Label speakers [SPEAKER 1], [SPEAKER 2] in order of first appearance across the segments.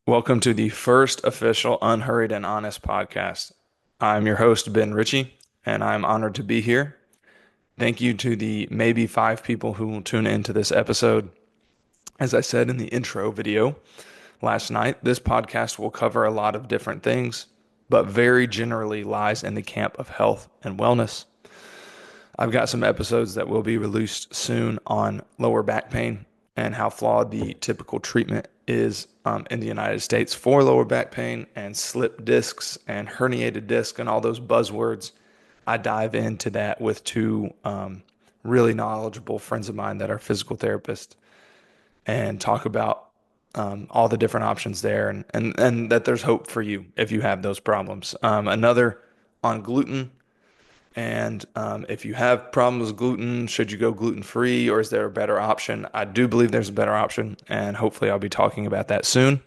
[SPEAKER 1] Welcome to the first official Unhurried and Honest podcast. I'm your host, Ben Ritchie, and I'm honored to be here. Thank you to the maybe five people who will tune into this episode. As I said in the intro video last night, this podcast will cover a lot of different things, but very generally lies in the camp of health and wellness. I've got some episodes that will be released soon on lower back pain and how flawed the typical treatment is in the United States for lower back pain and slip discs and herniated disc and all those buzzwords. I dive into that with two really knowledgeable friends of mine that are physical therapists and talk about all the different options there and that there's hope for you if you have those problems. Another on gluten and if you have problems with gluten, should you go gluten free or is there a better option? I do believe there's a better option, and hopefully I'll be talking about that soon.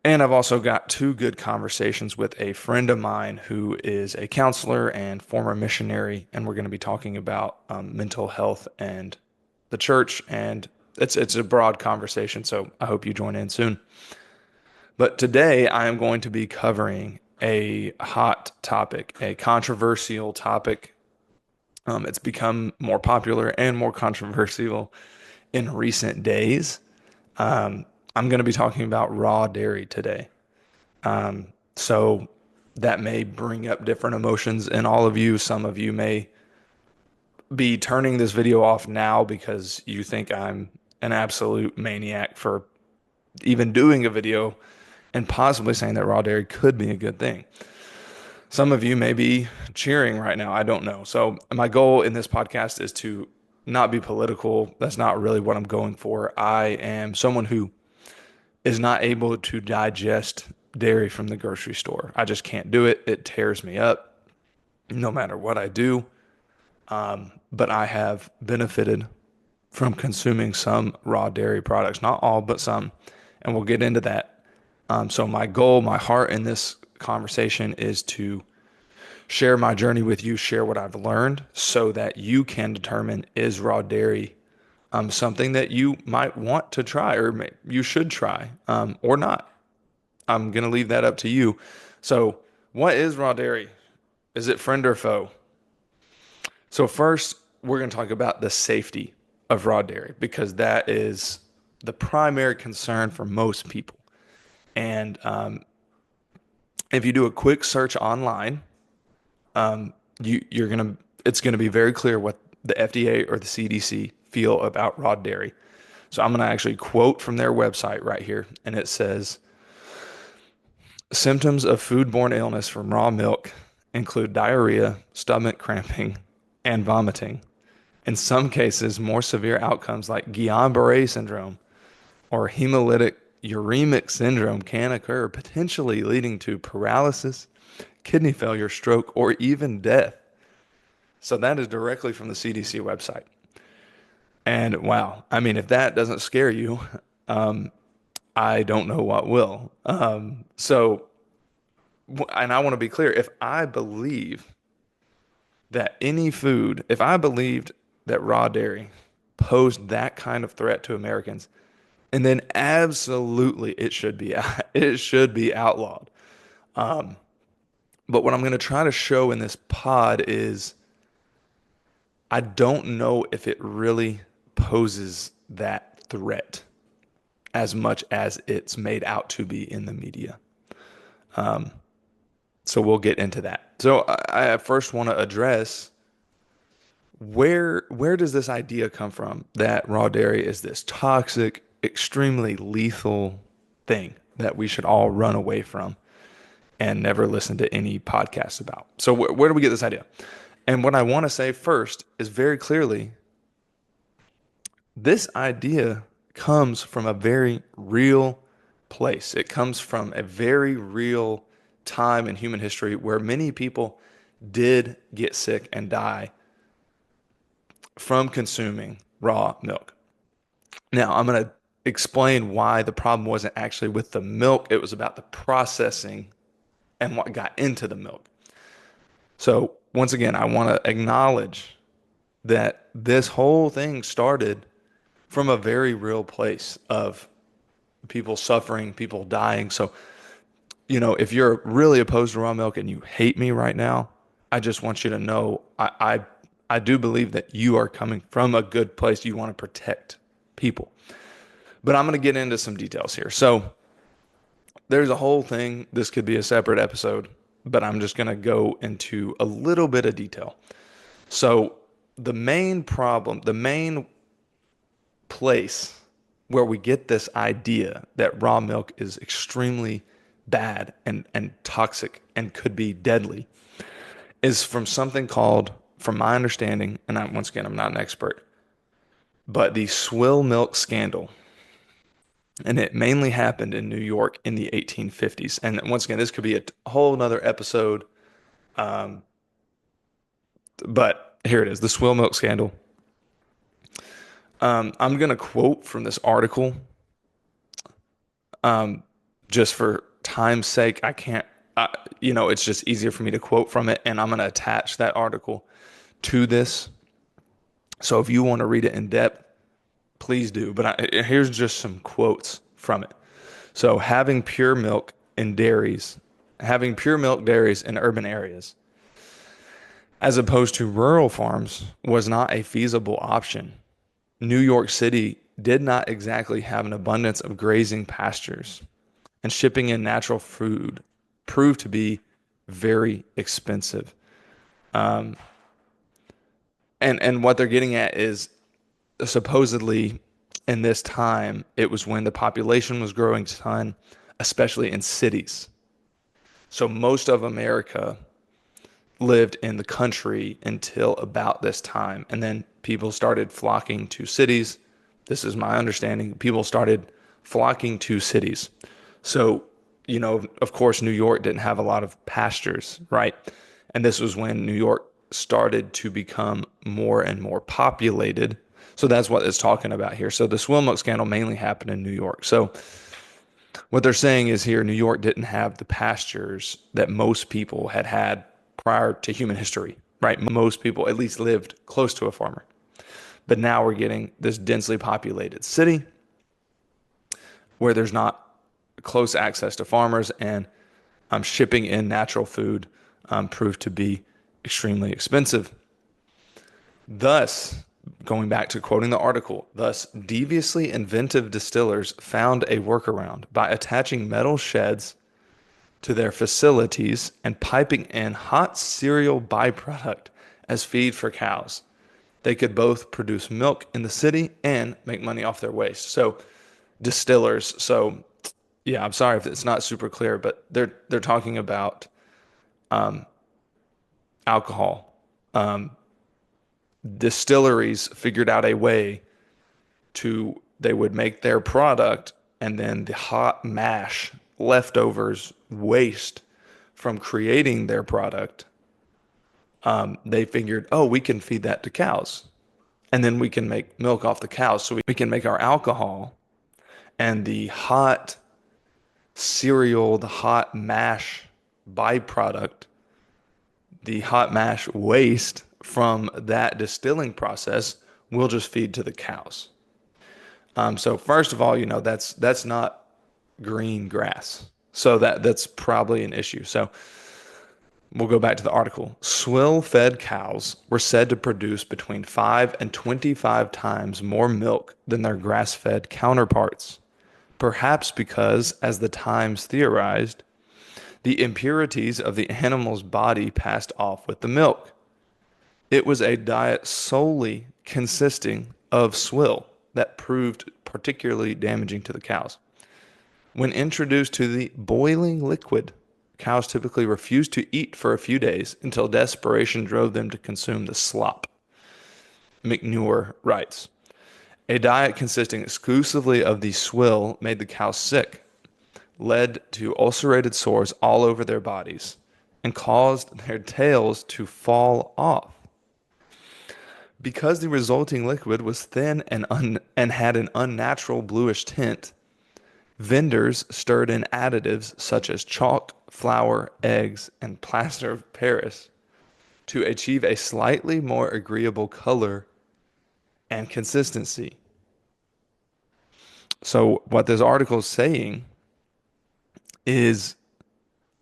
[SPEAKER 1] And I've also got two good conversations with a friend of mine who is a counselor and former missionary, and we're going to be talking about mental health and the church. And it's a broad conversation, so I hope you join in soon. But today I am going to be covering a hot topic, a controversial topic. It's become more popular and more controversial in recent days. I'm going to be talking about raw dairy today. So that may bring up different emotions in all of you. Some of you may be turning this video off now because you think I'm an absolute maniac for even doing a video and possibly saying that raw dairy could be a good thing. Some of you may be cheering right now. I don't know. So, my goal in this podcast is to not be political. That's not really what I'm going for. I am someone who is not able to digest dairy from the grocery store. I just can't do it. It tears me up no matter what I do. But I have benefited from consuming some raw dairy products, not all, but some. And we'll get into that. So, my goal, my heart in this conversation is to share my journey with you, share what I've learned so that you can determine is raw dairy something that you might want to try or you should try or not. I'm going to leave that up to you. So, what is raw dairy? Is it friend or foe? So, first, we're going to talk about the safety of raw dairy because that is the primary concern for most people. And if you do a quick search online, you're gonna it's gonna be very clear what the FDA or the CDC feel about raw dairy. So I'm gonna actually quote from their website right here, and it says, symptoms of foodborne illness from raw milk include diarrhea, stomach cramping, and vomiting. In some cases, more severe outcomes like Guillain-Barré syndrome or hemolytic uremic syndrome can occur, potentially leading to paralysis, kidney failure, stroke, or even death. So that is directly from the CDC website. And wow, I mean, if that doesn't scare you, I don't know what will. And I want to be clear, if I believe that any food, if I believed that raw dairy posed that kind of threat to Americans, and then absolutely it should be outlawed. But what I'm going to try to show in this pod is I don't know if it really poses that threat as much as it's made out to be in the media. So we'll get into that. So I first want to address where does this idea come from that raw dairy is this toxic, extremely lethal thing that we should all run away from and never listen to any podcast about. So where do we get this idea? And what I want to say first is very clearly, this idea comes from a very real place. It comes from a very real time in human history where many people did get sick and die from consuming raw milk. Now, I'm going to explain why the problem wasn't actually with the milk. It was about the processing and what got into the milk. So once again, I want to acknowledge that this whole thing started from a very real place of people suffering, people dying. So, if you're really opposed to raw milk and you hate me right now, I just want you to know I do believe that you are coming from a good place. You want to protect people. But I'm going to get into some details here. So, there's a whole thing. This could be a separate episode, but I'm just going to go into a little bit of detail. So, the main place where we get this idea that raw milk is extremely bad and toxic and could be deadly is from something called, from my understanding, and once again, I'm not an expert, but the swill milk scandal. And it mainly happened in New York in the 1850s. And once again, this could be a whole nother episode. Um, but here it is, the swill milk scandal. I'm going to quote from this article. Just for time's sake, I can't, it's just easier for me to quote from it. And I'm going to attach that article to this. So if you want to read it in depth, please do. But here's just some quotes from it. So having pure milk dairies in urban areas, as opposed to rural farms, was not a feasible option. New York City did not exactly have an abundance of grazing pastures, and shipping in natural food proved to be very expensive. Um, and what they're getting at is supposedly in this time, it was when the population was growing a ton, especially in cities. So most of America lived in the country until about this time. And then people started flocking to cities. This is my understanding. People started flocking to cities. So, of course, New York didn't have a lot of pastures, right? And this was when New York started to become more and more populated. So that's what it's talking about here. So the swill milk scandal mainly happened in New York. So what they're saying is here, New York didn't have the pastures that most people had had prior to human history, right? Most people at least lived close to a farmer. But now we're getting this densely populated city where there's not close access to farmers, and shipping in natural food proved to be extremely expensive. Thus, going back to quoting the article, thus deviously inventive distillers found a workaround by attaching metal sheds to their facilities and piping in hot cereal byproduct as feed for cows. They could both produce milk in the city and make money off their waste. So, distillers. So, yeah, I'm sorry if it's not super clear, but they're talking about alcohol. Distilleries figured out a way they would make their product, and then the hot mash leftovers waste from creating their product, they figured, oh, we can feed that to cows, and then we can make milk off the cows, so we can make our alcohol, and the hot cereal, the hot mash byproduct, the hot mash waste from that distilling process will just feed to the cows. So first of all, that's not green grass. So that's probably an issue. So we'll go back to the article. Swill-fed cows were said to produce between 5 and 25 times more milk than their grass-fed counterparts, perhaps because, as the Times theorized, the impurities of the animal's body passed off with the milk. It was a diet solely consisting of swill that proved particularly damaging to the cows. When introduced to the boiling liquid, cows typically refused to eat for a few days until desperation drove them to consume the slop. McNure writes, a diet consisting exclusively of the swill made the cows sick, led to ulcerated sores all over their bodies, and caused their tails to fall off. Because the resulting liquid was thin and had an unnatural bluish tint, vendors stirred in additives such as chalk, flour, eggs, and plaster of Paris to achieve a slightly more agreeable color and consistency. So what this article is saying is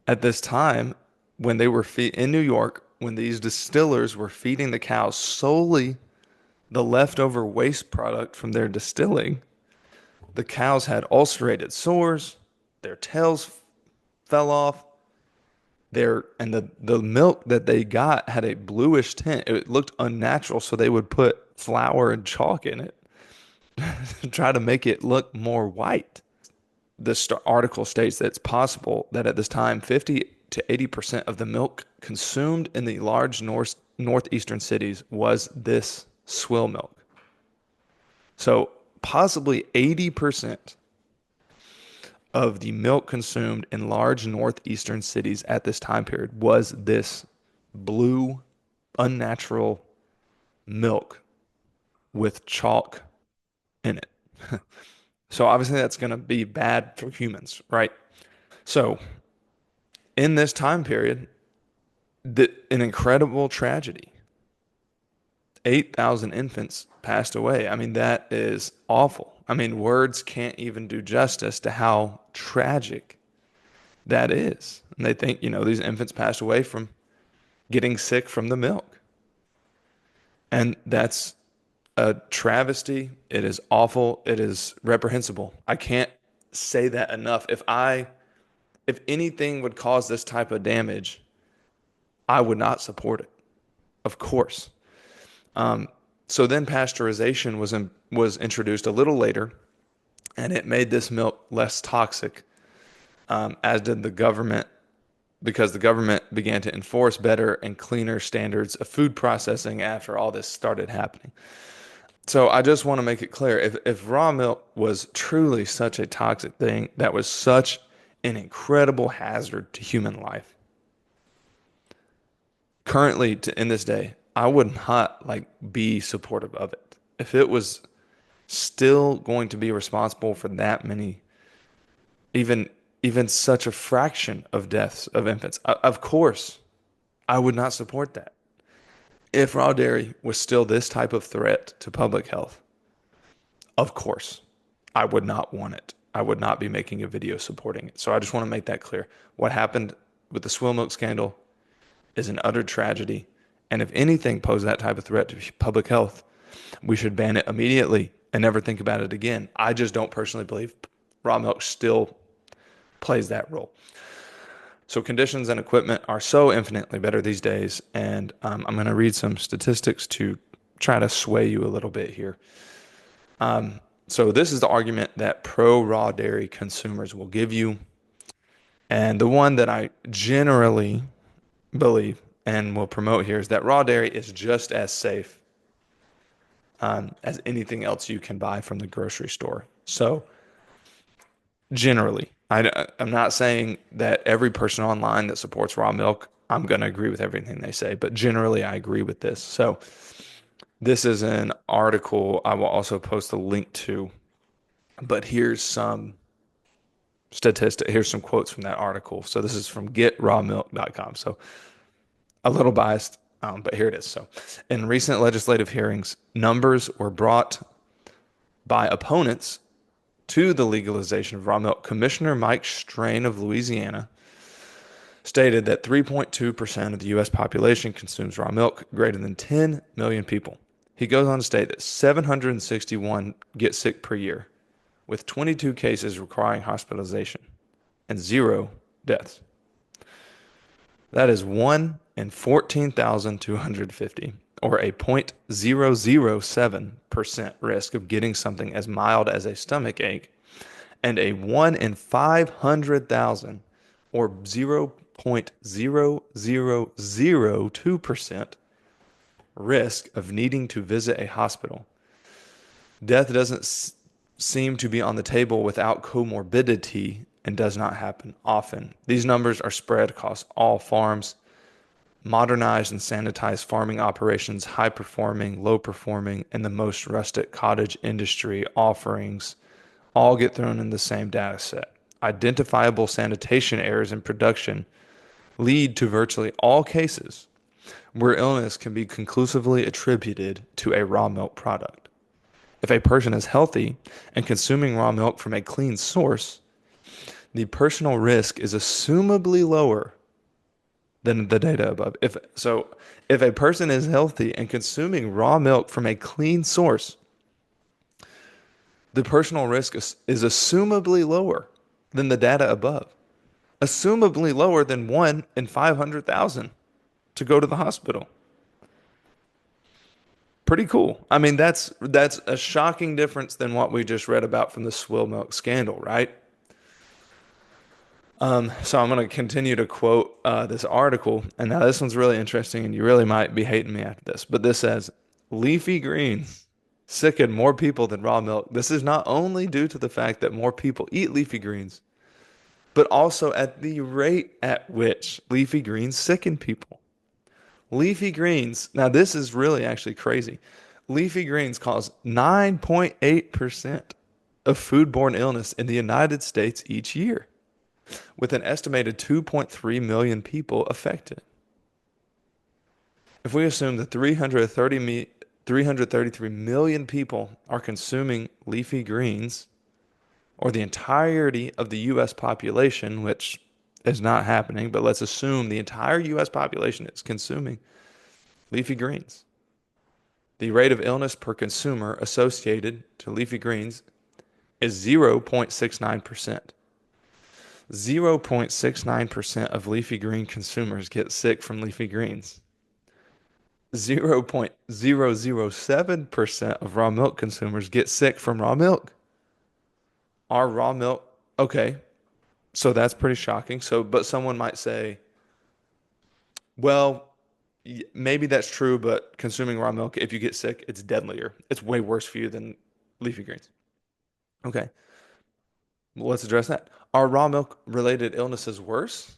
[SPEAKER 1] at this time when they were in New York, when these distillers were feeding the cows solely the leftover waste product from their distilling, the cows had ulcerated sores, their tails fell off, the milk that they got had a bluish tint. It looked unnatural, so they would put flour and chalk in it to try to make it look more white. This article states that it's possible that at this time, 50 to 80% of the milk consumed in the large northeastern cities was this swill milk. So possibly 80% of the milk consumed in large northeastern cities at this time period was this blue, unnatural milk with chalk in it. So obviously that's going to be bad for humans, right? So in this time period, an incredible tragedy. 8,000 infants passed away. I mean, that is awful. I mean, words can't even do justice to how tragic that is. And they think, these infants passed away from getting sick from the milk. And that's a travesty. It is awful. It is reprehensible. I can't say that enough. If anything would cause this type of damage, I would not support it. Of course. So then pasteurization was introduced a little later, and it made this milk less toxic, as did the government, because the government began to enforce better and cleaner standards of food processing after all this started happening. So I just want to make it clear, if raw milk was truly such a toxic thing, that was such an incredible hazard to human life, currently in this day, I would not be supportive of it. If it was still going to be responsible for that many, even even such a fraction of deaths of infants, of course, I would not support that. If raw dairy was still this type of threat to public health, of course, I would not want it. I would not be making a video supporting it. So I just want to make that clear. What happened with the swill milk scandal is an utter tragedy. And if anything posed that type of threat to public health, we should ban it immediately and never think about it again. I just don't personally believe raw milk still plays that role. So conditions and equipment are so infinitely better these days. And I'm going to read some statistics to try to sway you a little bit here. So this is the argument that pro-raw dairy consumers will give you. And the one that I generally believe and will promote here is that raw dairy is just as safe as anything else you can buy from the grocery store. So generally, I'm not saying that every person online that supports raw milk, I'm going to agree with everything they say, but generally I agree with this. So this is an article I will also post a link to, but here's some here's some quotes from that article. So this is from getrawmilk.com. So a little biased, but here it is. So in recent legislative hearings, numbers were brought by opponents to the legalization of raw milk. Commissioner Mike Strain of Louisiana stated that 3.2% of the U.S. population consumes raw milk, greater than 10 million people. He goes on to state that 761 get sick per year, with 22 cases requiring hospitalization and 0 deaths. That is 1 in 14,250, or a 0.007% risk of getting something as mild as a stomach ache, and a 1 in 500,000, or 0.0002% risk of needing to visit a hospital. Death doesn't seem to be on the table without comorbidity and does not happen often. These numbers are spread across all farms, modernized and sanitized farming operations, high performing, low performing, and the most rustic cottage industry offerings all get thrown in the same data set. Identifiable sanitation errors in production lead to virtually all cases where illness can be conclusively attributed to a raw milk product. If a person is healthy and consuming raw milk from a clean source, the personal risk is assumably lower than the data above. If a person is healthy and consuming raw milk from a clean source, the personal risk is assumably lower than the data above. Assumably lower than 1 in 500,000 to go to the hospital. Pretty cool. I mean, that's a shocking difference than what we just read about from the swill milk scandal, right? So I'm going to continue to quote this article, and now this one's really interesting, and you really might be hating me after this, but this says, leafy greens sicken more people than raw milk. This is not only due to the fact that more people eat leafy greens, but also at the rate at which leafy greens sicken people. Leafy greens, now this is really actually crazy. Leafy greens cause 9.8% of foodborne illness in the United States each year, with an estimated 2.3 million people affected. If we assume that 333 million people are consuming leafy greens, or the entirety of the US population, which is not happening, but let's assume the entire US population is consuming leafy greens. The rate of illness per consumer associated to leafy greens is 0.69%. 0.69% of leafy green consumers get sick from leafy greens. 0.007% of raw milk consumers get sick from raw milk. Our raw milk, okay, so that's pretty shocking. But someone might say, well, maybe that's true, but consuming raw milk, if you get sick, it's deadlier. It's way worse for you than leafy greens. Okay, well, let's address that. Are raw milk related illnesses worse?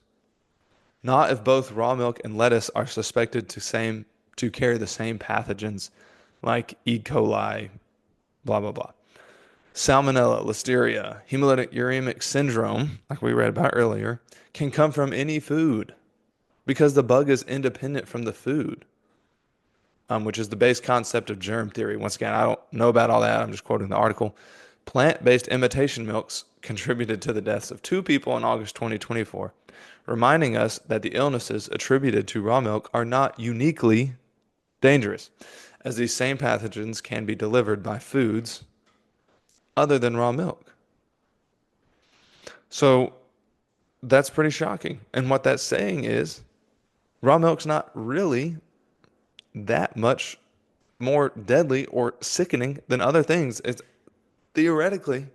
[SPEAKER 1] Not if both raw milk and lettuce are suspected to carry the same pathogens like E. coli, blah blah blah. Salmonella, listeria, hemolytic uremic syndrome, like we read about earlier, can come from any food because the bug is independent from the food, which is the base concept of germ theory. Once again, I don't know about all that. I'm just quoting the article. Plant-based imitation milks contributed to the deaths of 2 people in August 2024, reminding us that the illnesses attributed to raw milk are not uniquely dangerous, as these same pathogens can be delivered by foods other than raw milk. So that's pretty shocking. And what that's saying is raw milk's not really that much more deadly or sickening than other things. It's theoretically,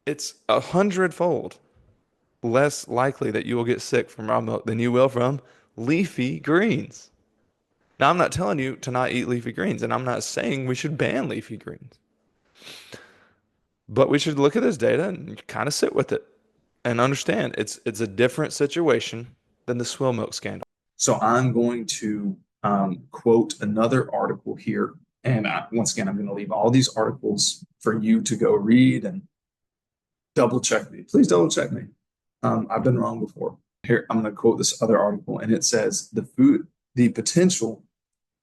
[SPEAKER 1] it's 100-fold less likely that you will get sick from raw milk than you will from leafy greens. Now, I'm not telling you to not eat leafy greens, and I'm not saying we should ban leafy greens, but we should look at this data and kind of sit with it and understand it's a different situation than the swill milk scandal. So I'm going to quote another article here. And once again, I'm going to leave all these articles for you to go read and double check me. Please double check me. I've been wrong before. Here, I'm going to quote this other article, and it says the potential.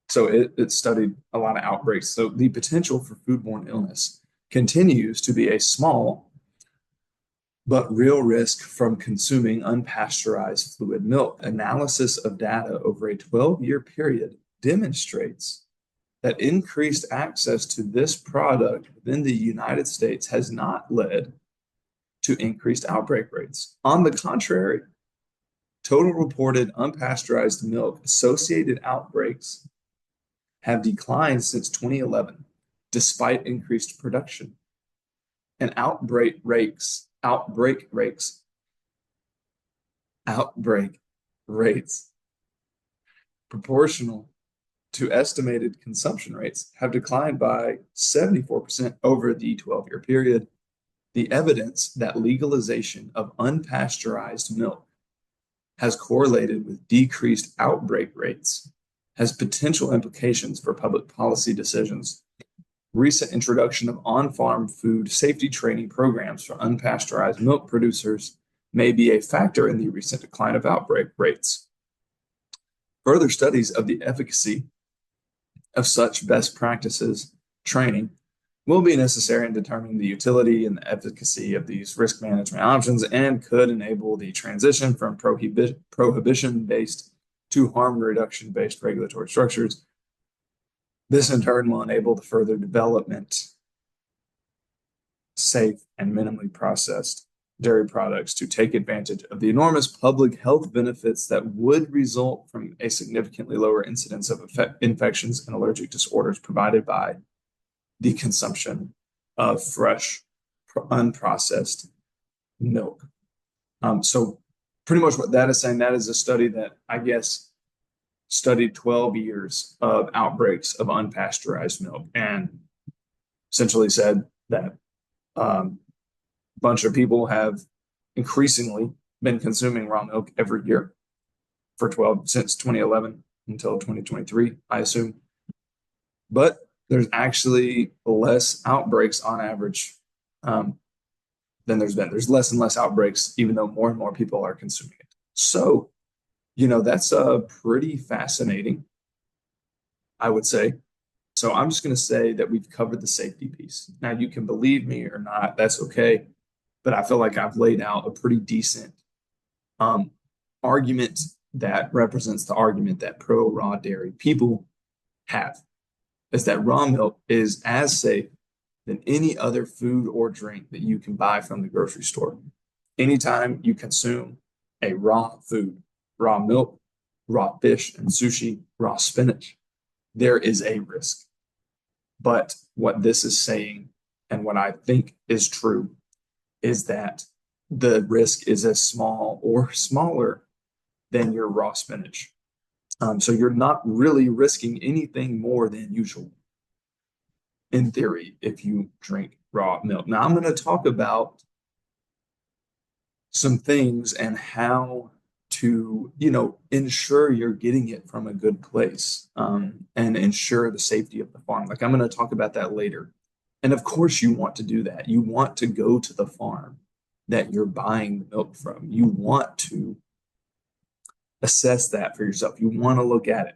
[SPEAKER 1] So it studied a lot of outbreaks. So the potential for foodborne illness continues to be a small but real risk from consuming unpasteurized fluid milk. Analysis of data over a 12-year period demonstrates that increased access to this product within the United States has not led to increased outbreak rates. On the contrary, total reported unpasteurized milk associated outbreaks have declined since 2011, despite increased production. And outbreak rates proportional to estimated consumption rates have declined by 74% over the 12-year period. The evidence that legalization of unpasteurized milk has correlated with decreased outbreak rates has potential implications for public policy decisions. Recent introduction of on-farm food safety training programs for unpasteurized milk producers may be a factor in the recent decline of outbreak rates. Further studies of the efficacy of such best practices training will be necessary in determining the utility and the efficacy of these risk management options and could enable the transition from prohibition-based to harm reduction-based regulatory structures. This in turn will enable the further development safe and minimally processed dairy products to take advantage of the enormous public health benefits that would result from a significantly lower incidence of infections and allergic disorders provided by the consumption of fresh, unprocessed milk. So pretty much what that is saying, that is a study that I guess studied 12 years of outbreaks of unpasteurized milk and essentially said that a bunch of people have increasingly been consuming raw milk every year since 2011 until 2023, I assume. But there's actually less outbreaks on average than there's been. There's less and less outbreaks, even though more and more people are consuming it. So, that's pretty fascinating, I would say. So I'm just going to say that we've covered the safety piece. Now, you can believe me or not, that's okay. But I feel like I've laid out a pretty decent argument that represents the argument that pro-raw dairy people have, is that raw milk is as safe than any other food or drink that you can buy from the grocery store. Anytime you consume a raw food, raw milk, raw fish and sushi, raw spinach, there is a risk. But what this is saying, and what I think is true, is that the risk is as small or smaller than your raw spinach. So you're not really risking anything more than usual, in theory, if you drink raw milk. Now, I'm going to talk about some things and how to, ensure you're getting it from a good place and ensure the safety of the farm. Like I'm going to talk about that later. And of course, you want to do that. You want to go to the farm that you're buying the milk from. You want to assess that for yourself. You want to look at it.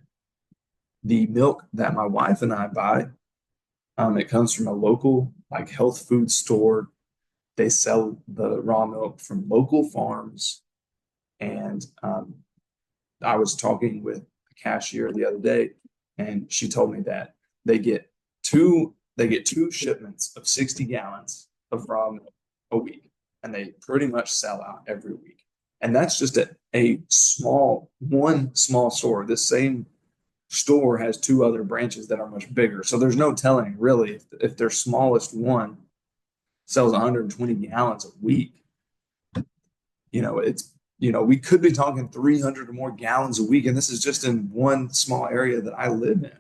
[SPEAKER 1] The milk that my wife and I buy, it comes from a local health food store. They sell the raw milk from local farms. And I was talking with a cashier the other day, and she told me that they get two shipments of 60 gallons of raw milk a week, and they pretty much sell out every week. And that's just one small store. This same store has two other branches that are much bigger. So there's no telling really if their smallest one sells 120 gallons a week. We could be talking 300 or more gallons a week, and this is just in one small area that I live in.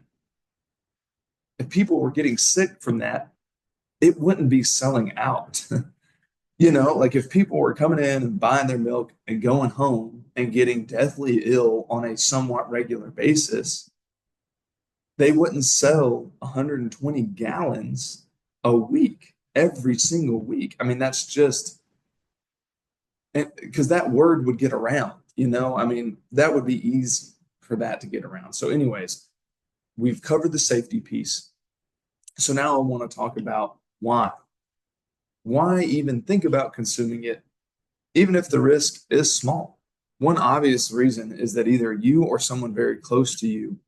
[SPEAKER 1] If people were getting sick from that, it wouldn't be selling out. If people were coming in and buying their milk and going home and getting deathly ill on a somewhat regular basis, they wouldn't sell 120 gallons a week, every single week. I mean, that's just because that word would get around, that would be easy for that to get around. So anyways, we've covered the safety piece. So now I want to talk about why. Why even think about consuming it, even if the risk is small? One obvious reason is that either you or someone very close to you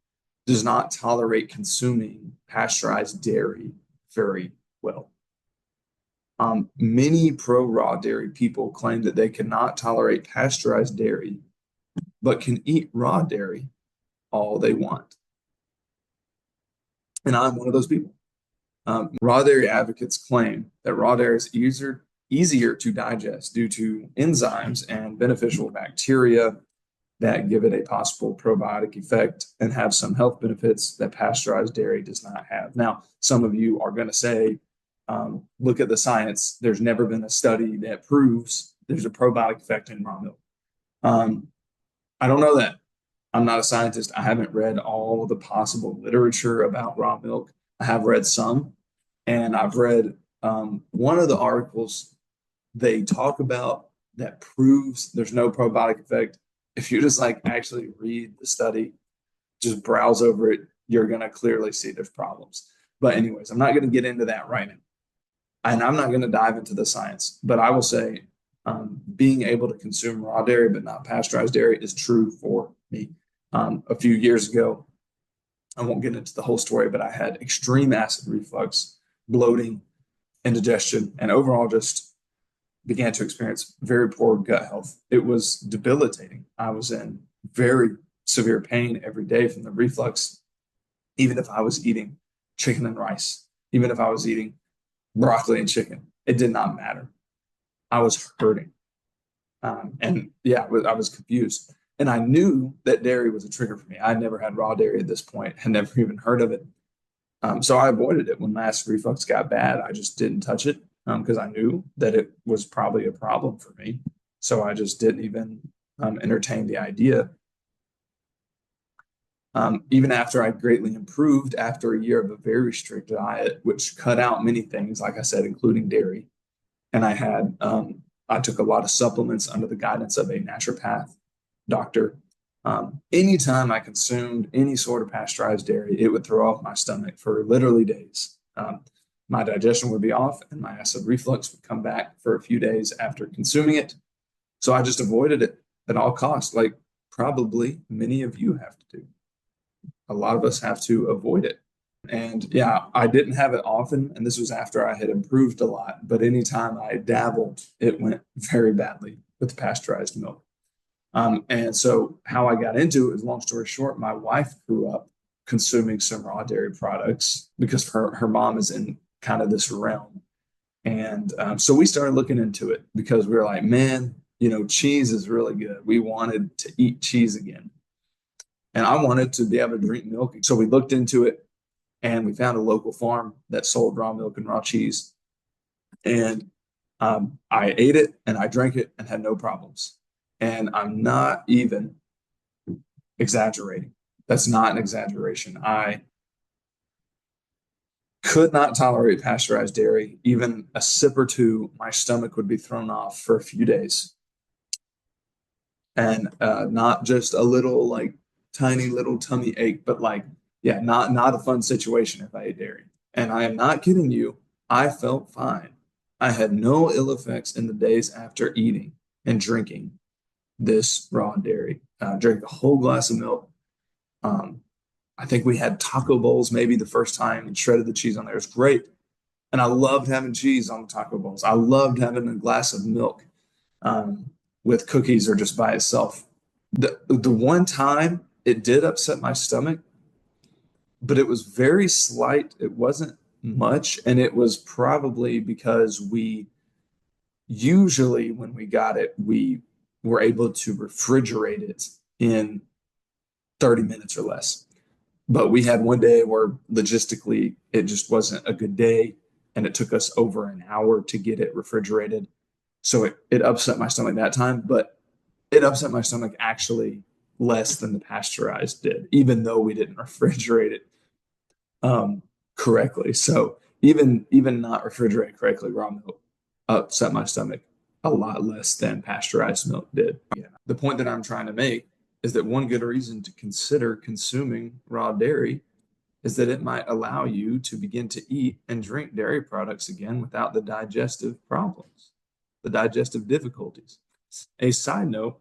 [SPEAKER 1] does not tolerate consuming pasteurized dairy very well. Many pro-raw dairy people claim that they cannot tolerate pasteurized dairy, but can eat raw dairy all they want. And I'm one of those people. Raw dairy advocates claim that raw dairy is easier to digest due to enzymes and beneficial bacteria that give it a possible probiotic effect and have some health benefits that pasteurized dairy does not have. Now, some of you are going to say, look at the science. There's never been a study that proves there's a probiotic effect in raw milk. I don't know that. I'm not a scientist. I haven't read all the possible literature about raw milk. I have read some, and I've read one of the articles they talk about that proves there's no probiotic effect. If you just actually read the study, just browse over it, you're going to clearly see there's problems. But anyways, I'm not going to get into that right now. And I'm not going to dive into the science, but I will say being able to consume raw dairy but not pasteurized dairy is true for me. A few years ago, I won't get into the whole story, but I had extreme acid reflux, bloating, indigestion, and overall just began to experience very poor gut health. It was debilitating. I was in very severe pain every day from the reflux, even if I was eating chicken and rice, even if I was eating broccoli and chicken, it did not matter. I was hurting. And yeah, I was confused. And I knew that dairy was a trigger for me. I never had raw dairy at this point, had never even heard of it. So I avoided it. When my acid reflux got bad, I just didn't touch it because I knew that it was probably a problem for me. So I just didn't even entertain the idea. Even after I greatly improved after a year of a very strict diet, which cut out many things, like I said, including dairy. And I took a lot of supplements under the guidance of a naturopath doctor. Anytime I consumed any sort of pasteurized dairy, it would throw off my stomach for literally days. My digestion would be off and my acid reflux would come back for a few days after consuming it. So I just avoided it at all costs, like probably many of you have to do. A lot of us have to avoid it. And yeah, I didn't have it often, and this was after I had improved a lot. But anytime I dabbled, it went very badly with pasteurized milk. And so, how I got into it is long story short, my wife grew up consuming some raw dairy products because her mom is in kind of this realm. And so we started looking into it because we were like, man, cheese is really good. We wanted to eat cheese again. And I wanted to be able to drink milk. So we looked into it and we found a local farm that sold raw milk and raw cheese. And I ate it and I drank it and had no problems. And I'm not even exaggerating. That's not an exaggeration. I could not tolerate pasteurized dairy. Even a sip or two, my stomach would be thrown off for a few days. And not just a little, like, tiny little tummy ache, but like, yeah, not a fun situation if I ate dairy. And I am not kidding you. I felt fine. I had no ill effects in the days after eating and drinking this raw dairy. Drank a whole glass of milk. I think we had taco bowls maybe the first time and shredded the cheese on there. It was great. And I loved having cheese on the taco bowls. I loved having a glass of milk with cookies or just by itself. The one time it did upset my stomach, but it was very slight. It wasn't much. And it was probably because we usually, when we got it, we were able to refrigerate it in 30 minutes or less. But we had one day where logistically it just wasn't a good day. And it took us over an hour to get it refrigerated. So it upset my stomach that time, but it upset my stomach actually less than the pasteurized did, even though we didn't refrigerate it correctly. So even not refrigerated correctly, raw milk upset my stomach a lot less than pasteurized milk did. Yeah. The point that I'm trying to make is that one good reason to consider consuming raw dairy is that it might allow you to begin to eat and drink dairy products again without the digestive problems, the digestive difficulties. A side note,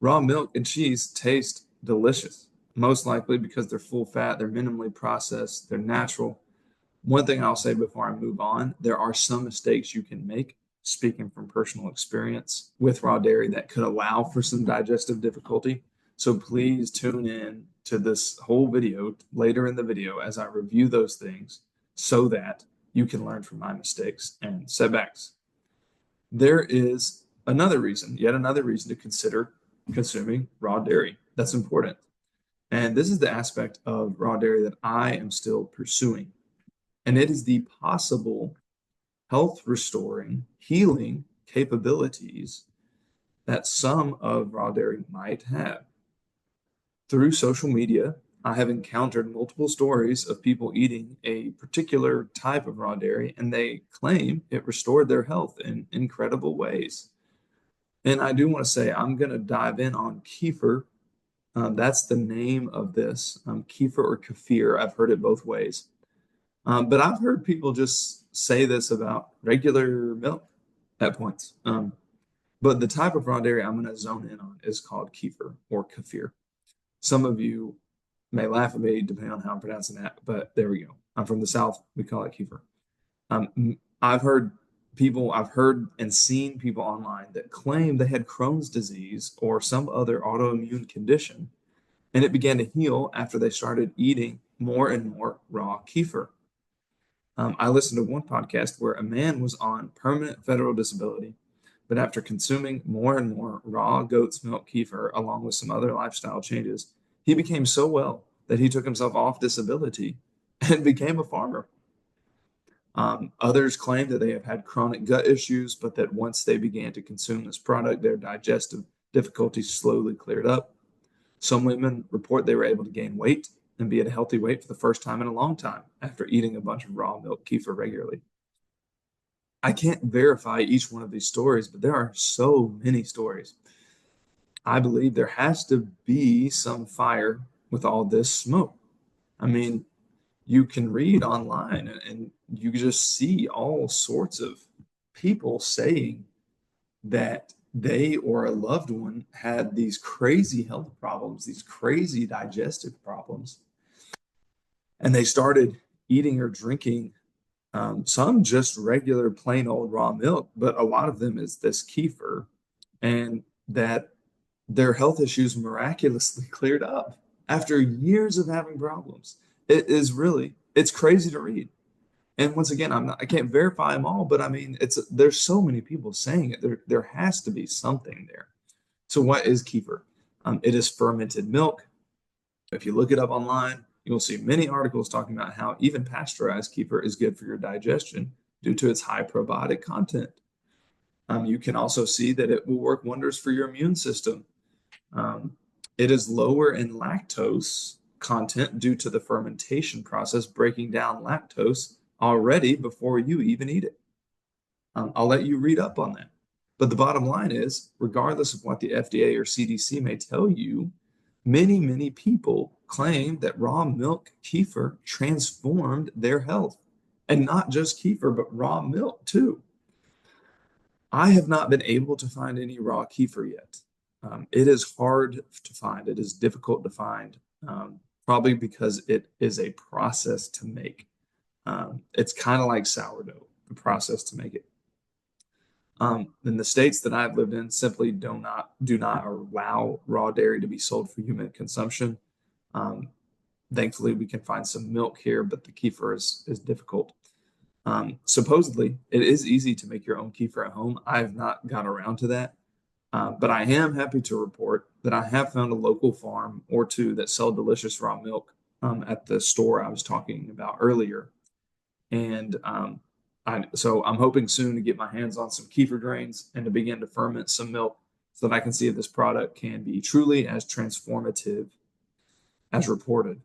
[SPEAKER 1] raw milk and cheese taste delicious, most likely because they're full fat, they're minimally processed, they're natural. One thing I'll say before I move on, there are some mistakes you can make, speaking from personal experience with raw dairy, that could allow for some digestive difficulty. So please tune in to this whole video later in the video as I review those things so that you can learn from my mistakes and setbacks. There is another reason, yet another reason to consider consuming raw dairy. That's important. And this is the aspect of raw dairy that I am still pursuing. And it is the possible health restoring, healing capabilities that some of raw dairy might have. Through social media, I have encountered multiple stories of people eating a particular type of raw dairy, and they claim it restored their health in incredible ways. And I do want to say I'm going to dive in on kefir. That's the name of this, kefir or kefir. I've heard it both ways.
[SPEAKER 2] But I've heard people just say this about regular milk at points. But the type of raw dairy I'm going to zone in on is called kefir or kefir. Some of you may laugh at me depending on how I'm pronouncing that, but there we go. I'm from the South. We call it kefir. I've heard and seen people online that claim they had Crohn's disease or some other autoimmune condition, and it began to heal after they started eating more and more raw kefir. I listened to one podcast where a man was on permanent federal disability, but after consuming more and more raw goat's milk kefir, along with some other lifestyle changes, he became so well that he took himself off disability and became a farmer. Others claim that they have had chronic gut issues, but that once they began to consume this product, their digestive difficulties slowly cleared up. Some women report they were able to gain weight and be at a healthy weight for the first time in a long time after eating a bunch of raw milk kefir regularly. I can't verify each one of these stories, but there are so many stories. I believe there has to be some fire with all this smoke. I mean, you can read online and you just see all sorts of people saying that they or a loved one had these crazy health problems, these crazy digestive problems, and they started eating or drinking some just regular plain old raw milk, but a lot of them is this kefir, and that their health issues miraculously cleared up after years of having problems. It's crazy to read. And once again, I can't verify them all, but I mean, there's so many people saying it. There has to be something there. So what is kefir? It is fermented milk. If you look it up online, you'll see many articles talking about how even pasteurized kefir is good for your digestion due to its high probiotic content. You can also see that it will work wonders for your immune system. Um, it is lower in lactose content due to the fermentation process breaking down lactose already before you even eat it. I'll let you read up on that. But the bottom line is, regardless of what the FDA or CDC may tell you, many people claim that raw milk kefir transformed their health. And not just kefir, but raw milk too. I have not been able to find any raw kefir yet. It is hard to find. It is difficult to find, probably because it is a process to make. It's kind of like sourdough, the process to make it. In the states that I've lived in, simply do not allow raw dairy to be sold for human consumption. Um, Thankfully, we can find some milk here, but the kefir is difficult. Supposedly, it is easy to make your own kefir at home. I have not got around to that, but I am happy to report that I have found a local farm or two that sell delicious raw milk at the store I was talking about earlier. And so I'm hoping soon to get my hands on some kefir grains and to begin to ferment some milk so that I can see if this product can be truly as transformative as reported.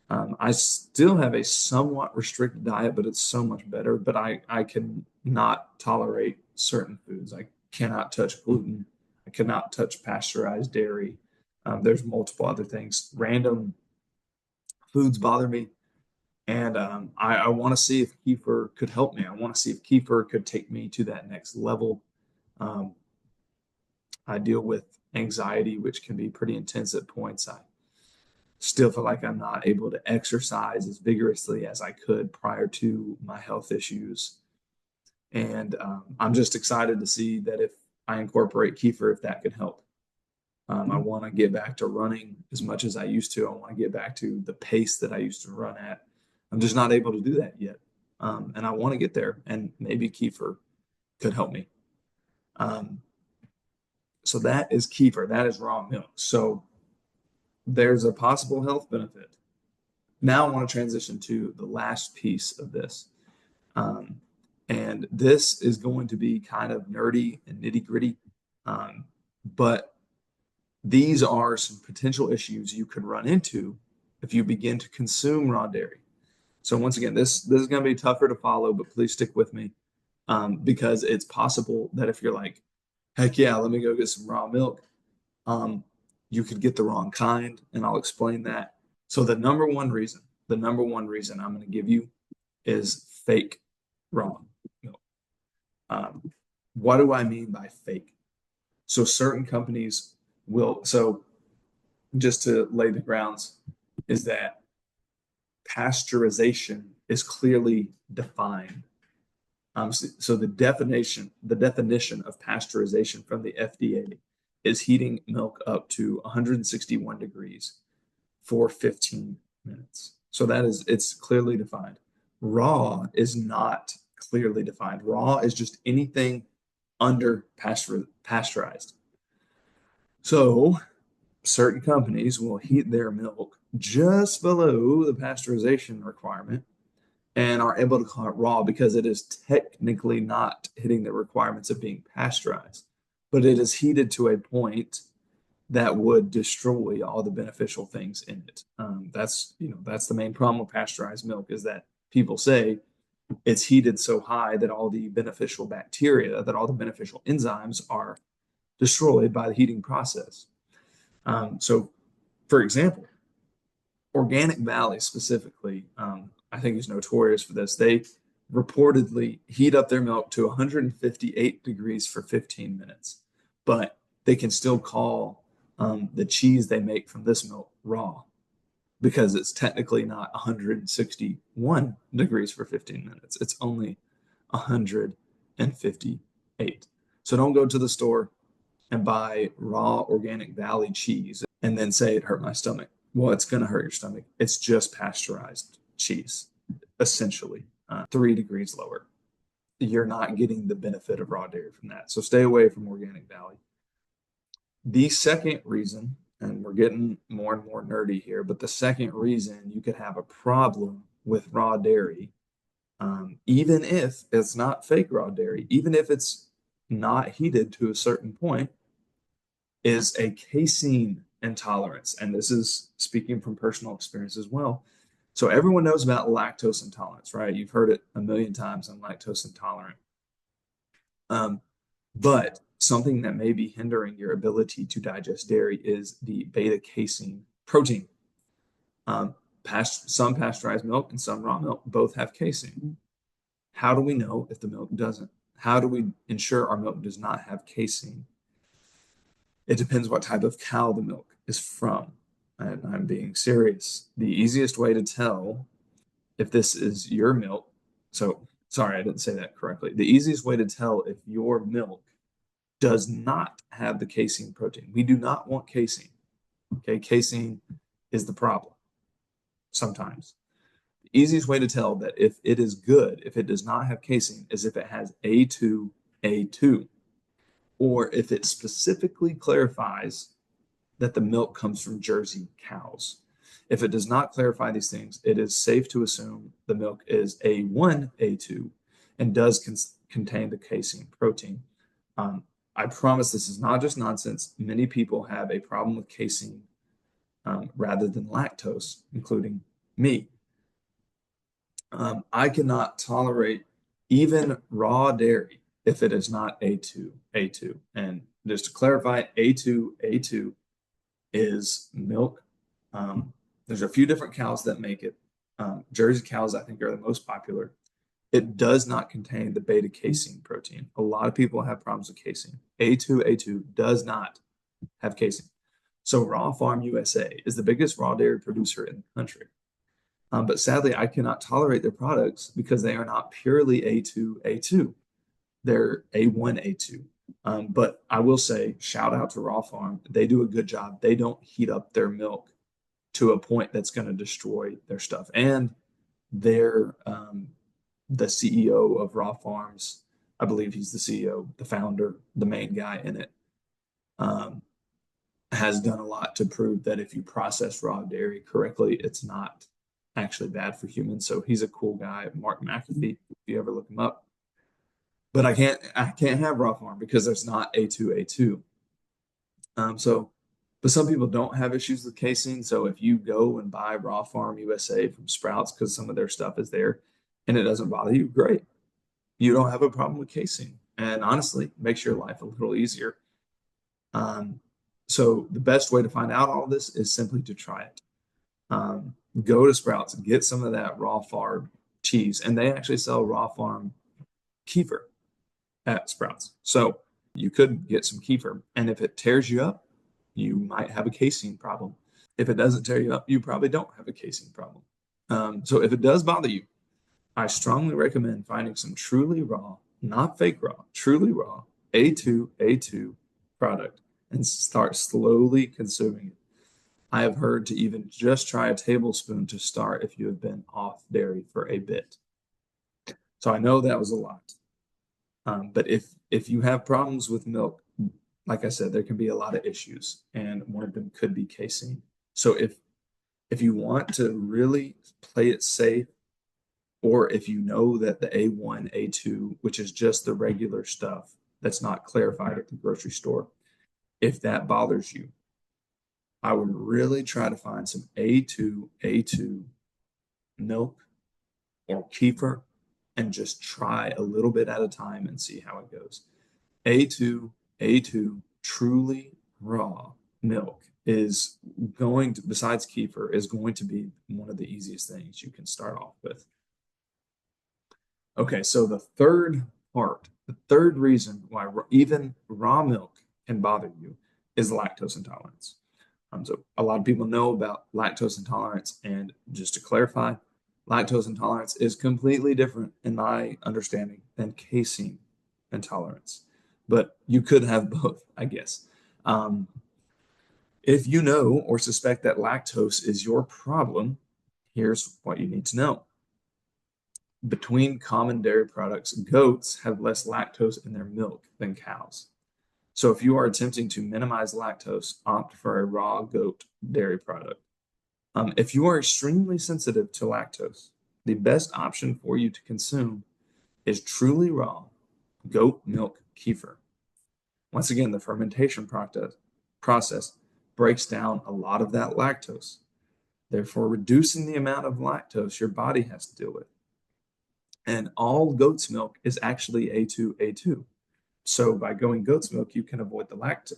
[SPEAKER 2] I still have a somewhat restricted diet, but it's so much better. But I can not tolerate certain foods. I cannot touch gluten. I cannot touch pasteurized dairy. There's multiple other things. Random foods bother me. And I want to see if kefir could help me. I want to see if kefir could take me to that next level. Um, I deal with anxiety, which can be pretty intense at points. I still feel like I'm not able to exercise as vigorously as I could prior to my health issues. And I'm just excited to see that if I incorporate kefir, if that can help. I want to get back to running as much as I used to. I want to get back to the pace that I used to run at. I'm just not able to do that yet. And I want to get there, and maybe kefir could help me. Um, so that is kefir. That is raw milk. So there's a possible health benefit. Now I want to transition to the last piece of this. Um, and this is going to be kind of nerdy and nitty gritty. But these are some potential issues you could run into if you begin to consume raw dairy. So once again, this is going to be tougher to follow, but please stick with me because it's possible that if you're like, heck yeah, let me go get some raw milk, um, you could get the wrong kind, and I'll explain that. So the number one reason I'm going to give you is fake raw milk. Um, what do I mean by fake? So certain companies will, so just to lay the grounds, is that pasteurization is clearly defined. So the definition of pasteurization from the FDA is heating milk up to 161 degrees for 15 minutes. So it's clearly defined. Raw is not clearly defined. Raw is just anything under pasteurized. So certain companies will heat their milk just below the pasteurization requirement and are able to call it raw because it is technically not hitting the requirements of being pasteurized, but it is heated to a point that would destroy all the beneficial things in it. That's the main problem with pasteurized milk is that people say it's heated so high that all the beneficial bacteria, that all the beneficial enzymes are destroyed by the heating process. So, for example, Organic Valley specifically, I think is notorious for this. They reportedly heat up their milk to 158 degrees for 15 minutes, but they can still call the cheese they make from this milk raw because it's technically not 161 degrees for 15 minutes. It's only 158. So don't go to the store and buy raw Organic Valley cheese and then say it hurt my stomach. Well, it's going to hurt your stomach. It's just pasteurized cheese, essentially, 3 degrees lower. You're not getting the benefit of raw dairy from that. So stay away from Organic Valley. The second reason, and we're getting more and more nerdy here, but the second reason you could have a problem with raw dairy, even if it's not fake raw dairy, even if it's not heated to a certain point, is a casein intolerance. And this is speaking from personal experience as well. So everyone knows about lactose intolerance, right? You've heard it a million times. I'm lactose intolerant. But something that may be hindering your ability to digest dairy is the beta casein protein. Some pasteurized milk and some raw milk both have casein. How do we know if the milk doesn't? How do we ensure our milk does not have casein? It depends what type of cow the milk is from. And I'm being serious. The easiest way to tell if this is your milk, so sorry, I didn't say that correctly. The easiest way to tell if your milk does not have the casein protein. We do not want casein. Okay, casein is the problem sometimes. The easiest way to tell that if it is good, if it does not have casein, is if it has A2A2, or if it specifically clarifies that the milk comes from Jersey cows. If it does not clarify these things, it is safe to assume the milk is A1, A2, and does contain the casein protein. I promise this is not just nonsense. Many people have a problem with casein rather than lactose, including me. I cannot tolerate even raw dairy if it is not A2, A2. And just to clarify, A2, A2 is milk. There's a few different cows that make it. Jersey cows, I think, are the most popular. It does not contain the beta casein protein. A lot of people have problems with casein. A2A2 does not have casein. So Raw Farm USA is the biggest raw dairy producer in the country. But sadly, I cannot tolerate their products because they are not purely A2A2. They're A1A2. But I will say, shout out to Raw Farm. They do a good job. They don't heat up their milk to a point that's going to destroy their stuff. And they're the CEO of Raw Farms. I believe he's the CEO, the founder, the main guy in it, has done a lot to prove that if you process raw dairy correctly, it's not actually bad for humans. So he's a cool guy, Mark McAfee, if you ever look him up. But I can't have Raw Farm because there's not A2A2. But some people don't have issues with casein. So if you go and buy Raw Farm USA from Sprouts because some of their stuff is there and it doesn't bother you, great. You don't have a problem with casein. And honestly, makes your life a little easier. So the best way to find out all this is simply to try it. Go to Sprouts, get some of that raw farm cheese, and they actually sell raw farm kefir at Sprouts. So you could get some kefir, and if it tears you up, you might have a casein problem. If it doesn't tear you up, you probably don't have a casein problem. So if it does bother you, I strongly recommend finding some truly raw, not fake raw, truly raw A2 product and start slowly consuming it. I have heard to even just try a tablespoon to start if you have been off dairy for a bit. So I know that was a lot. But if you have problems with milk, like I said, there can be a lot of issues, and one of them could be casein. So if you want to really play it safe, or if you know that the A1, A2, which is just the regular stuff that's not clarified at the grocery store, if that bothers you, I would really try to find some A2 milk or kefir and just try a little bit at a time and see how it goes. A2 truly raw milk is going to, besides kefir, is going to be one of the easiest things you can start off with. Okay, so the third reason why even raw milk can bother you is lactose intolerance. So a lot of people know about lactose intolerance, and just to clarify, lactose intolerance is completely different, in my understanding, than casein intolerance. But you could have both, I guess. If you know or suspect that lactose is your problem, here's what you need to know. Between common dairy products, goats have less lactose in their milk than cows. So if you are attempting to minimize lactose, opt for a raw goat dairy product. If you are extremely sensitive to lactose, the best option for you to consume is truly raw goat milk kefir. Once again, the fermentation process breaks down a lot of that lactose, therefore reducing the amount of lactose your body has to deal with. And all goat's milk is actually A2. So by going goat's milk, you can avoid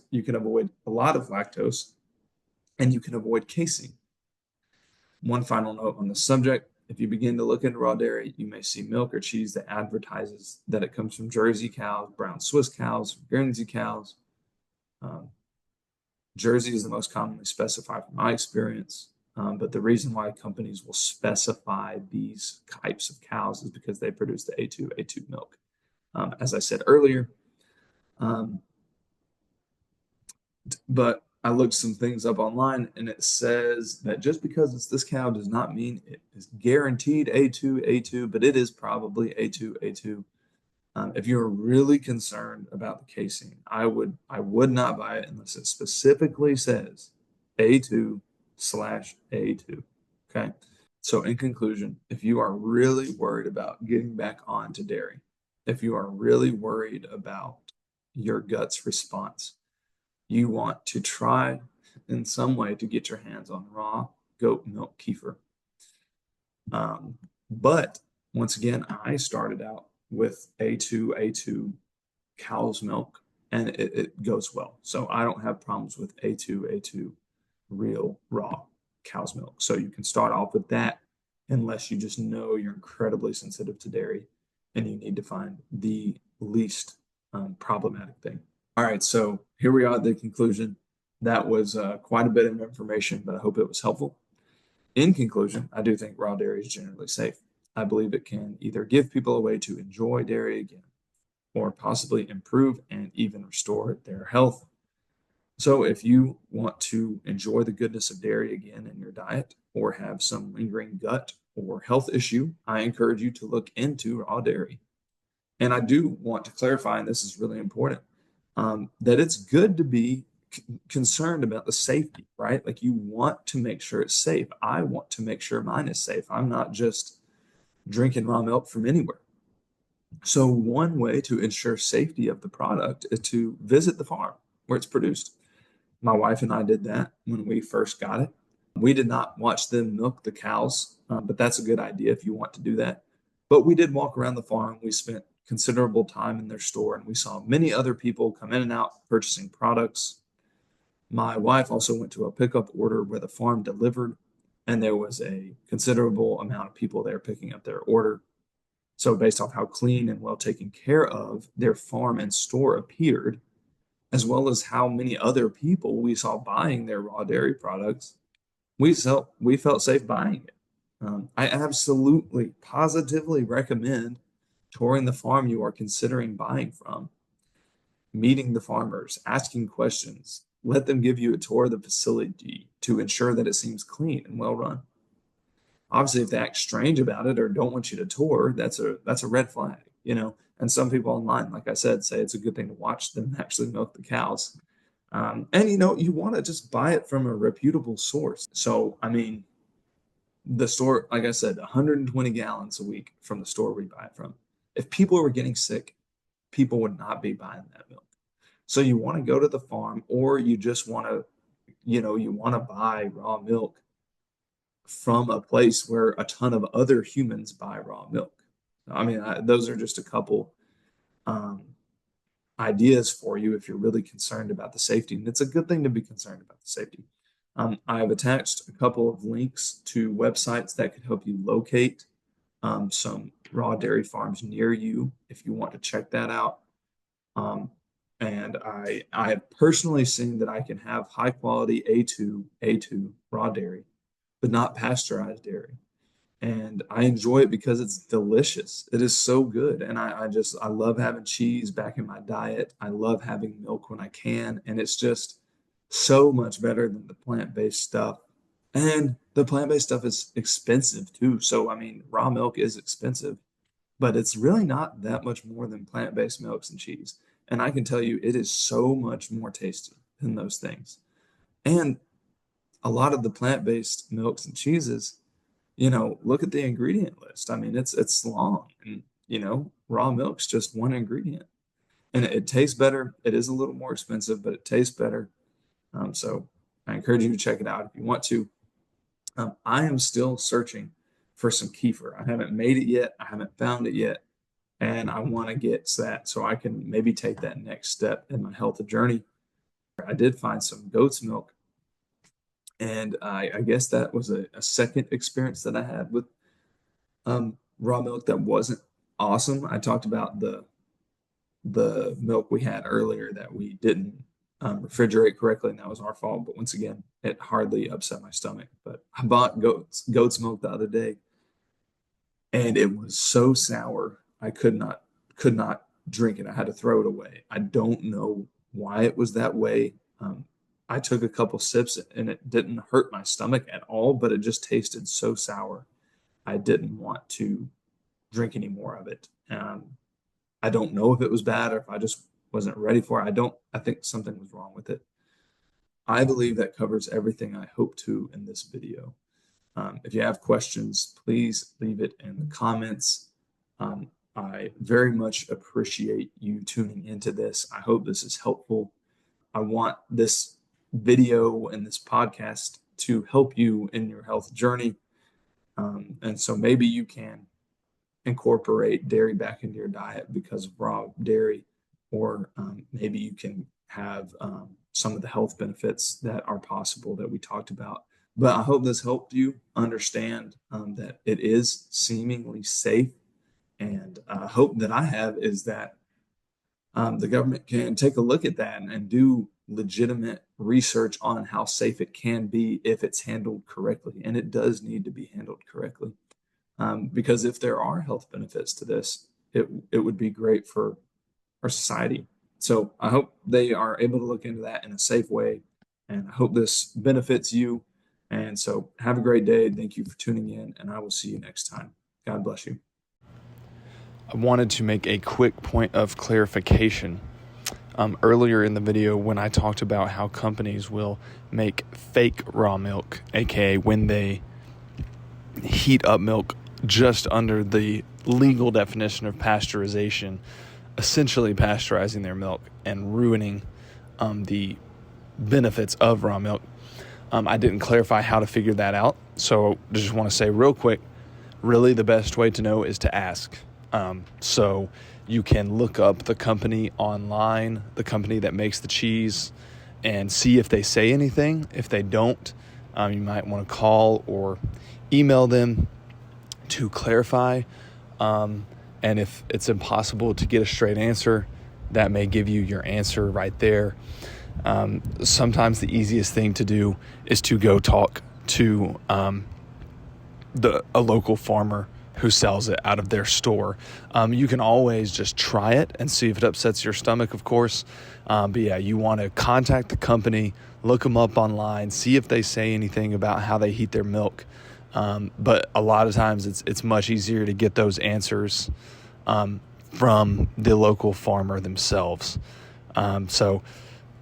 [SPEAKER 2] you can avoid a lot of lactose, and you can avoid casein. One final note on the subject: if you begin to look into raw dairy, you may see milk or cheese that advertises that it comes from Jersey cows, brown Swiss cows, Guernsey cows. Jersey is the most commonly specified from my experience. But the reason why companies will specify these types of cows is because they produce the A2 milk. As I said earlier, but I looked some things up online, and it says that just because it's this cow does not mean it is guaranteed A2, but it is probably A2. If you're really concerned about the casein, I would not buy it unless it specifically says A2/A2. Okay. So in conclusion, if you are really worried about getting back onto dairy, if you are really worried about your gut's response, you want to try in some way to get your hands on raw goat milk kefir. But once again, I started out with A2 cow's milk, and it goes well. So I don't have problems with A2 real raw cow's milk. So you can start off with that, unless you just know you're incredibly sensitive to dairy and you need to find the least problematic thing. All right, so here we are at the conclusion. That was quite a bit of information, but I hope it was helpful. In conclusion, I do think raw dairy is generally safe. I believe it can either give people a way to enjoy dairy again, or possibly improve and even restore their health. So if you want to enjoy the goodness of dairy again in your diet, or have some lingering gut or health issue, I encourage you to look into raw dairy. And I do want to clarify, and this is really important, that it's good to be concerned about the safety, right? Like, you want to make sure it's safe. I want to make sure mine is safe. I'm not just drinking raw milk from anywhere. So one way to ensure safety of the product is to visit the farm where it's produced. My wife and I did that when we first got it. We did not watch them milk the cows, but that's a good idea if you want to do that. But we did walk around the farm. We spent considerable time in their store, and we saw many other people come in and out purchasing products. My wife also went to a pickup order where the farm delivered, and there was a considerable amount of people there picking up their order. So based off how clean and well taken care of their farm and store appeared, as well as how many other people we saw buying their raw dairy products, we felt safe buying it. I absolutely, positively recommend touring the farm you are considering buying from, meeting the farmers, asking questions. Let them give you a tour of the facility to ensure that it seems clean and well run. Obviously, if they act strange about it or don't want you to tour, that's a red flag, you know. And some people online, like I said, say it's a good thing to watch them actually milk the cows. And you want to just buy it from a reputable source. So, I mean, the store, like I said, 120 gallons a week from the store we buy it from. If people were getting sick, people would not be buying that milk. So you want to go to the farm, or you just want to, you want to buy raw milk from a place where a ton of other humans buy raw milk. I mean, those are just a couple um, ideas for you if you're really concerned about the safety. And it's a good thing to be concerned about the safety. I've attached a couple of links to websites that could help you locate some raw dairy farms near you if you want to check that out. And I have personally seen that I can have high quality A2 raw dairy, but not pasteurized dairy. And I enjoy it because it's delicious. It is so good. And I love having cheese back in my diet. I love having milk when I can. And it's just so much better than the plant-based stuff. And the plant-based stuff is expensive too. So, I mean, raw milk is expensive, but it's really not that much more than plant-based milks and cheese. And I can tell you, it is so much more tasty than those things. And a lot of the plant-based milks and cheeses, look at the ingredient list. I mean, it's long, and raw milk's just one ingredient, and it tastes better. It is a little more expensive, but it tastes better. So I encourage you to check it out if you want to. I am still searching for some kefir. I haven't made it yet. I haven't found it yet, and I want to get that so I can maybe take that next step in my health journey. I did find some goat's milk, and I guess that was a second experience that I had with raw milk that wasn't awesome. I talked about the milk we had earlier that we didn't refrigerate correctly, and that was our fault. But once again, it hardly upset my stomach. But I bought goat's milk the other day, and it was so sour I could not drink it. I had to throw it away. I don't know why it was that way. I took a couple sips and it didn't hurt my stomach at all, but it just tasted so sour. I didn't want to drink any more of it. I don't know if it was bad or if I just wasn't ready for it. I think something was wrong with it. I believe that covers everything I hope to in this video. If you have questions, please leave it in the comments. I very much appreciate you tuning into this. I hope this is helpful. I want this video and this podcast to help you in your health journey. And so maybe you can incorporate dairy back into your diet because of raw dairy, or maybe you can have some of the health benefits that are possible that we talked about. But I hope this helped you understand that it is seemingly safe. And hope that I have is that the government can take a look at that and do legitimate research on how safe it can be if it's handled correctly. And it does need to be handled correctly. Because if there are health benefits to this, it would be great for our society. So I hope they are able to look into that in a safe way. And I hope this benefits you. And so have a great day. Thank you for tuning in, and I will see you next time. God bless you.
[SPEAKER 1] I wanted to make a quick point of clarification. Earlier in the video, when I talked about how companies will make fake raw milk, aka when they heat up milk just under the legal definition of pasteurization, essentially pasteurizing their milk and ruining the benefits of raw milk. I didn't clarify how to figure that out, so I just want to say real quick, really the best way to know is to ask. So you can look up the company online, the company that makes the cheese, and see if they say anything. If they don't, You might want to call or email them to clarify. And if it's impossible to get a straight answer, that may give you your answer right there. Sometimes the easiest thing to do is to go talk to a local farmer who sells it out of their store. You can always just try it and see if it upsets your stomach, of course. But yeah, you want to contact the company, look them up online, see if they say anything about how they heat their milk. But a lot of times it's much easier to get those answers from the local farmer themselves. So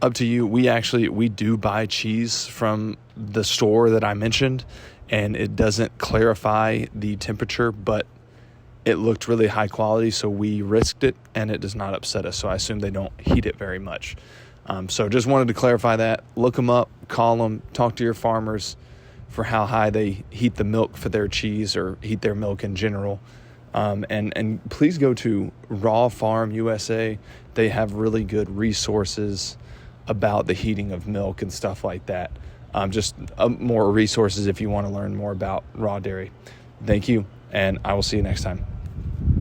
[SPEAKER 1] up to you. We do buy cheese from the store that I mentioned, and it doesn't clarify the temperature, but it looked really high quality, so we risked it, and it does not upset us. So I assume they don't heat it very much. So just wanted to clarify that. Look them up, call them, talk to your farmers for how high they heat the milk for their cheese or heat their milk in general. And please go to Raw Farm USA. They have really good resources about the heating of milk and stuff like that. Just more resources if you want to learn more about raw dairy. Thank you, and I will see you next time.